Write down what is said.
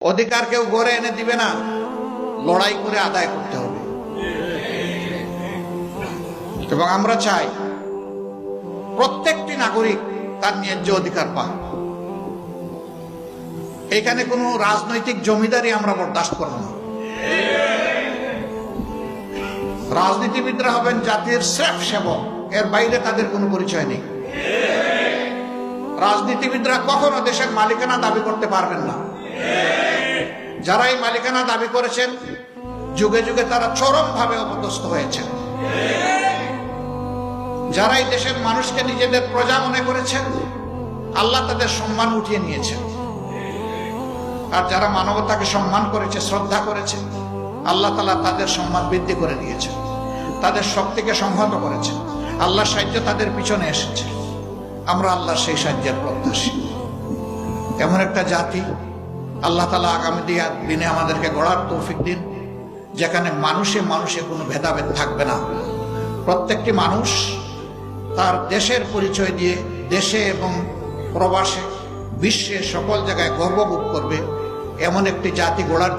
অধিকার কেউ গড়ে এনে দিবে না, লড়াই করে আদায় করতে হবে। এবং আমরা চাই প্রত্যেকটি নাগরিক তার ন্যায্য অধিকার পাক। এখানে কোনো রাজনৈতিক জমিদারি আমরা বরদাস্ত করব না। রাজনীতিবিদরা হবেন জাতির স্রেফ সেবক, এর বাইরে তাদের কোনো পরিচয় নেই। রাজনীতিবিদরা কখনো দেশের মালিকানা দাবি করতে পারবেন না। যারা এই মালিকানা দাবি করেছেন, যুগে যুগে তারা চরমভাবে অপদস্থ হয়েছেন। যারা এই দেশের মানুষকে নিজেদের প্রজা মনে করেছেন, আল্লাহ তাদের সম্মান উঠিয়ে নিয়েছেন। আর যারা মানবতাকে সম্মান করেছে, শ্রদ্ধা করেছে, আল্লাহ তাআলা তাদের সম্মান বৃদ্ধি করে দিয়েছেন, তাদের শক্তিকে সংহত করেছেন। আল্লাহর সাহায্য তাদের পিছনে এসেছে। আমরা আল্লাহর সেই সাহায্যের প্রত্যাশী। এমন একটা জাতি আল্লাহ তাআলা আগামী দিনে আমাদেরকে গড়ার তৌফিক দিন, যেখানে মানুষে মানুষে কোনো ভেদাভেদ থাকবে না। প্রত্যেকটি মানুষ তার দেশের পরিচয় দিয়ে দেশে এবং প্রবাসে, বিশ্বে সকল জায়গায় গর্ববোধ করবে। এমন একটি জাতি গড়ার